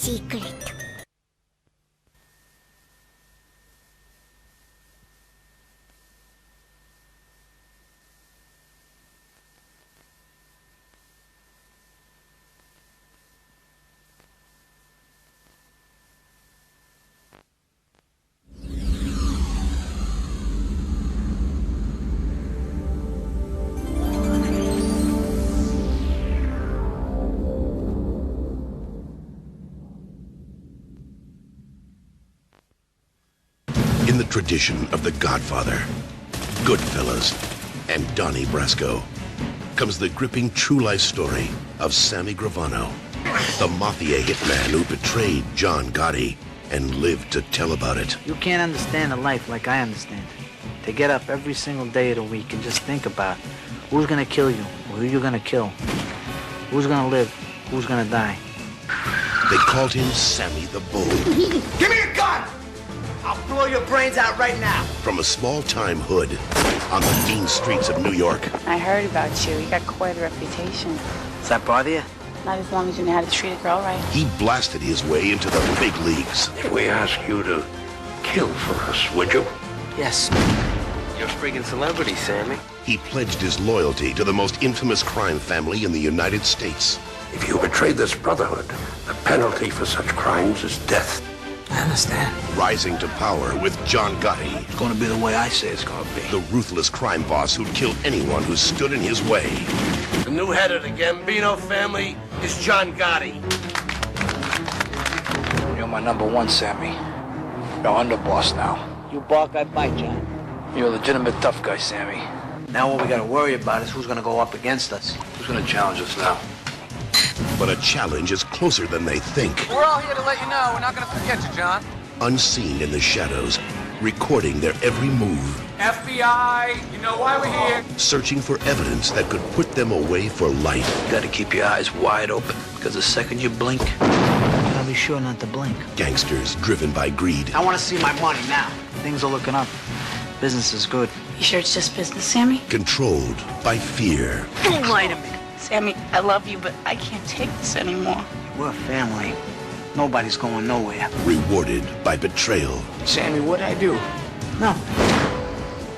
secret. In the tradition of the Godfather, Goodfellas, and Donnie Brasco, comes the gripping true-life story of Sammy Gravano, the mafia hitman who betrayed John Gotti and lived to tell about it. You can't understand a life like I understand it. To get up every single day of the week and just think about who's gonna kill you, or who you're gonna kill, who's gonna live, who's gonna die. They called him Sammy the Bull. Give me a gun! I'll blow your brains out right now. From a small-time hood on the mean streets of New York. I heard about you. You got quite a reputation. Does that bother you? Not as long as you know how to treat a girl right. He blasted his way into the big leagues. If we ask you to kill for us, would you? Yes. You're a friggin' celebrity, Sammy. He pledged his loyalty to the most infamous crime family in the United States. If you betray this brotherhood, the penalty for such crimes is death. I understand. Rising to power with John Gotti, It's gonna be the way I say it's gonna be. the ruthless crime boss who'd kill anyone who stood in his way. The new head of the Gambino family is John Gotti. You're my number one, Sammy. You're underboss now. You bark, I bite, John. You're a legitimate tough guy, Sammy. Now what we gotta worry about is who's gonna go up against us. Who's gonna challenge us now? But a challenge is closer than they think. We're all here to let you know we're not gonna forget you, John. Unseen in the shadows, recording their every move, FBI, you know why we're here. searching for evidence that could put them away for life. You gotta keep your eyes wide open, because the second you blink, You gotta be sure not to blink. Gangsters driven by greed. I wanna see my money now. Things are looking up. Business is good. You sure it's just business, Sammy? Controlled by fear. Don't lie to me. Sammy, I love you, but I can't take this anymore. We're a family. Nobody's going nowhere. Rewarded by betrayal. Sammy, what'd I do? No.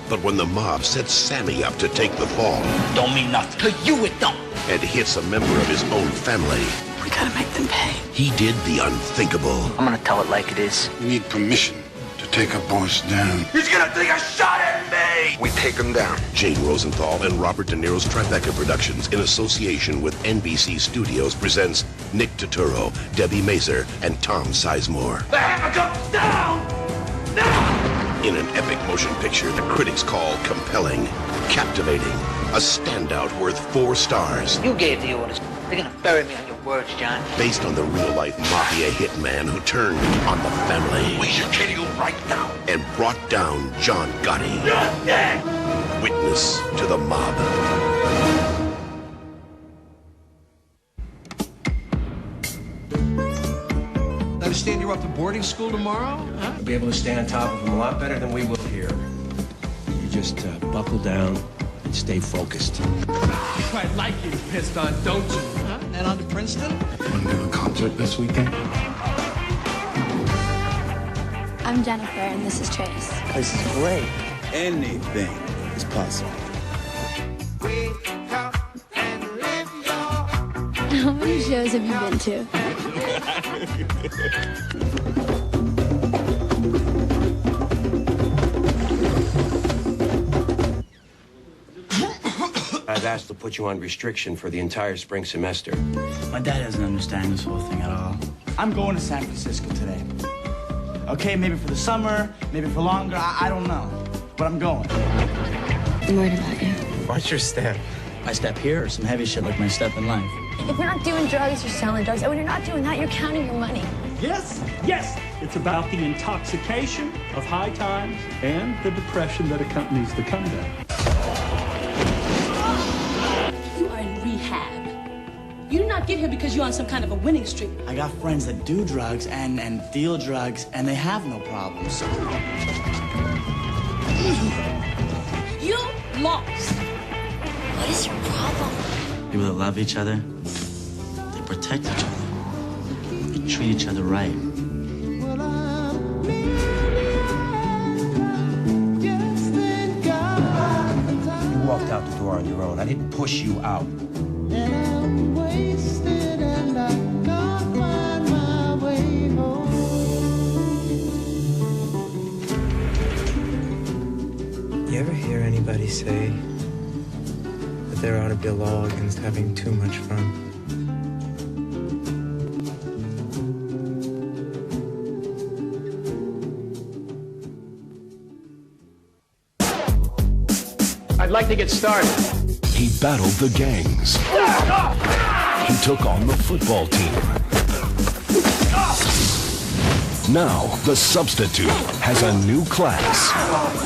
But when the mob sets Sammy up to take the fall Don't mean nothing. To you it don't. and hits a member of his own family, We gotta make them pay. he did the unthinkable. I'm gonna tell it like it is. You need permission to take a boss down. He's gonna take a shot at me! We take him down. Jane Rosenthal and Robert De Niro's Tribeca Productions, in association with NBC Studios, presents Nick Turturro, Debbie Mazur, and Tom Sizemore. The hammer comes down! Now! In an epic motion picture the critics call compelling, captivating, a standout worth 4 stars. You gave the orders. They're gonna bury me on your words, John. Based on the real-life mafia hitman who turned on the family We should kill you right now. and brought down John Gotti. You're dead! Witness to the mob. I understand you're off to boarding school tomorrow? Huh? You'll be able to stay on top of them a lot better than we will here. You just buckle down and stay focused. You quite like getting pissed on, don't you? Huh? And on to Princeton? Want to do a concert this weekend? I'm Jennifer, and this is Trace. This is great. Anything is possible. How many shows have you been to? I've asked to put you on restriction for the entire spring semester. My dad doesn't understand this whole thing at all. I'm going to San Francisco today. Okay, maybe for the summer, maybe for longer, I don't know. But I'm going. I'm worried about you. What's your step? My step here or some heavy shit like my step in life? If you're not doing drugs, you're selling drugs. And when you're not doing that, you're counting your money. Yes, yes. It's about the intoxication of high times and the depression that accompanies the comeback. You are in rehab. You did not get here because you're on some kind of a winning streak. I got friends that do drugs and deal drugs, and they have no problems. You lost. What is your problem? People that love each other, they protect each other. treat each other right. You walked out the door on your own. I didn't push you out. You ever hear anybody say that there ought to be a law against having too much fun? I'd like to get started. He battled the gangs. He took on the football team. Now, the substitute has a new class.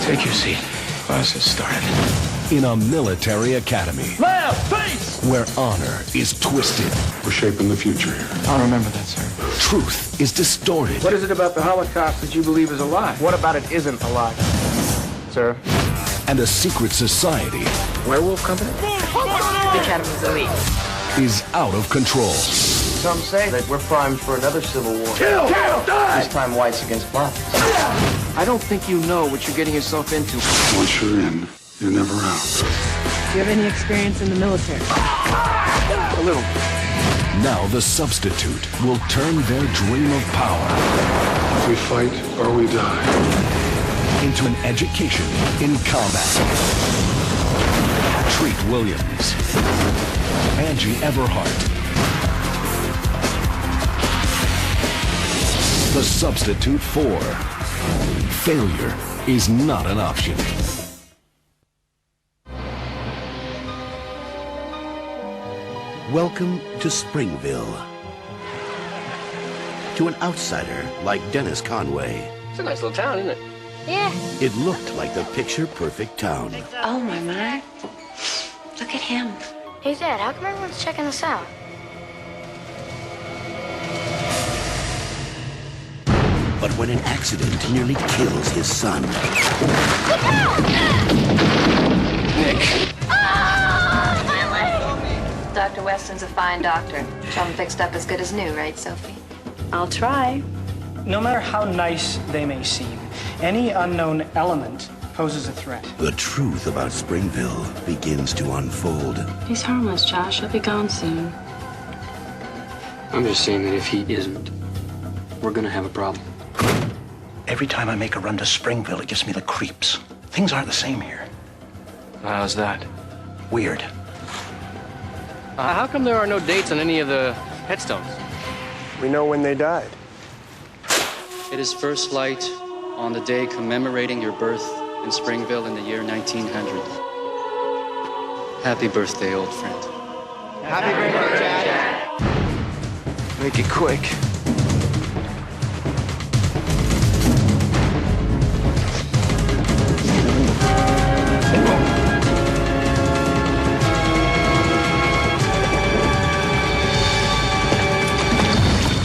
Take your seat. Class has started. In a military academy. Left, face! Where honor is twisted. We're shaping the future here. I'll remember that, sir. Truth is distorted. What is it about the Holocaust that you believe is a lie? What about it isn't a lie, sir? And a secret society. Werewolf Company? The Academy's elite. Is out of control. Some say that we're primed for another civil war. Kill! Die! This time whites against blacks. I don't think you know what you're getting yourself into. Once you're in, you're never out. Do you have any experience in the military? A little. Now the substitute will turn their dream of power. We fight or we die. Into an education in combat. Treat Williams. Angie Everhart. The substitute 4. Failure is not an option. Welcome to Springville. To an outsider like Dennis Conway, It's a nice little town, isn't it? Yeah. it looked like the picture-perfect town. Oh, my. Look at him. Hey, Dad, how come everyone's checking us out? But when an accident nearly kills his son, Nick. Oh, my leg! Dr. Weston's a fine doctor. Chong fixed up as good as new, right, Sophie? I'll try. No matter how nice they may seem, any unknown element poses a threat. the truth about Springville begins to unfold. He's harmless, Josh. He'll be gone soon. I'm just saying that if he isn't, we're gonna have a problem. Every time I make a run to Springville, it gives me the creeps. Things aren't the same here. How's that? Weird. How come there are no dates on any of the headstones? We know when they died. It is first light on the day commemorating your birth in Springville in the year 1900. Happy birthday, old friend. Happy birthday, Dad. Make it quick.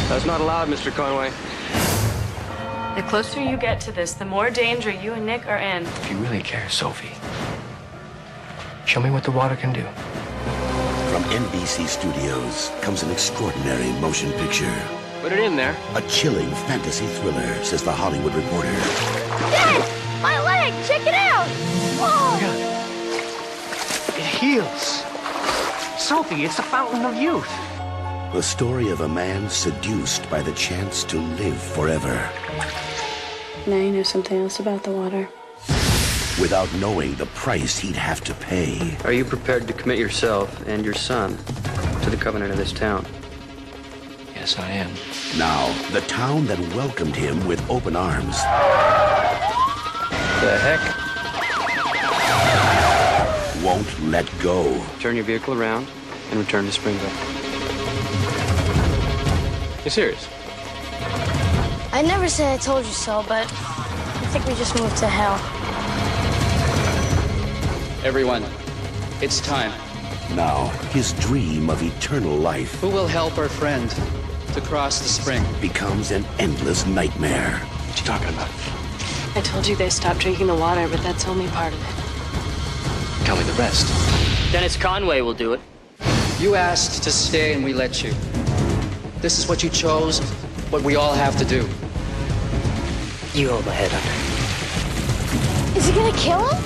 That's not allowed, Mr. Conway. The closer you get to this, the more danger you and Nick are in. If you really care, Sophie, show me what the water can do. From NBC Studios comes an extraordinary motion picture. Put it in there. A chilling fantasy thriller, says the Hollywood Reporter. Dad! My leg! Check it out! Whoa! It heals. Sophie, it's the fountain of youth. The story of a man seduced by the chance to live forever. Now you know something else about the water. Without knowing the price he'd have to pay. Are you prepared to commit yourself and your son to the covenant of this town? Yes, I am. Now, the town that welcomed him with open arms. The heck? Won't let go. Turn your vehicle around and return to Springville. You serious? I never said I told you so, but I think we just moved to hell. Everyone, it's time. Now, his dream of eternal life. Who will help our friend to cross the spring? Becomes an endless nightmare. What you talking about? I told you they stopped drinking the water, but that's only part of it. Tell me the rest. Dennis Conway will do it. You asked to stay and we let you. This is what you chose, what we all have to do. You hold my head up. Is he gonna kill him?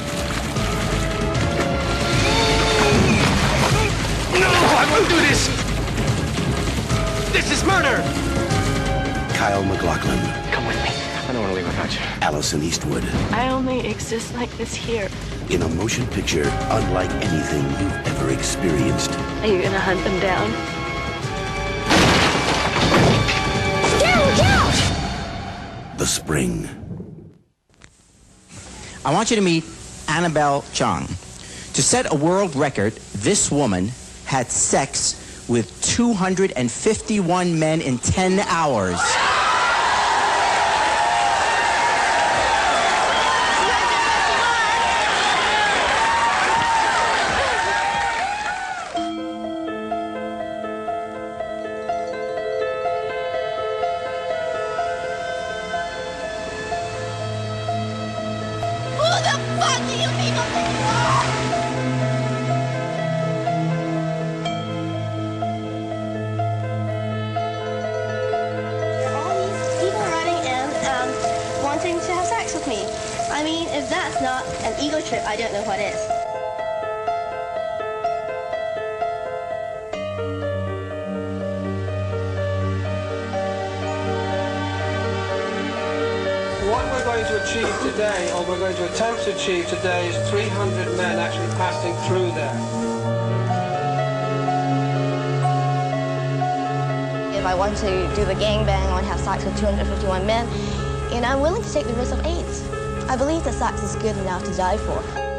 No, I won't do this! This is murder! Kyle MacLachlan. Come with me. I don't want to leave without you. Allison Eastwood. I only exist like this here. In a motion picture unlike anything you've ever experienced. Are you gonna hunt them down? Look out! The Spring. I want you to meet Annabel Chong. To set a world record, this woman had sex with 251 men in 10 hours. I mean, if that's not an ego trip, I don't know what is. What we're going to achieve today, or we're going to attempt to achieve today, is 300 men actually passing through there. If I want to do the gangbang, I want to have sex with 251 men, and I'm willing to take the risk of AIDS. I believe that sex is good enough to die for.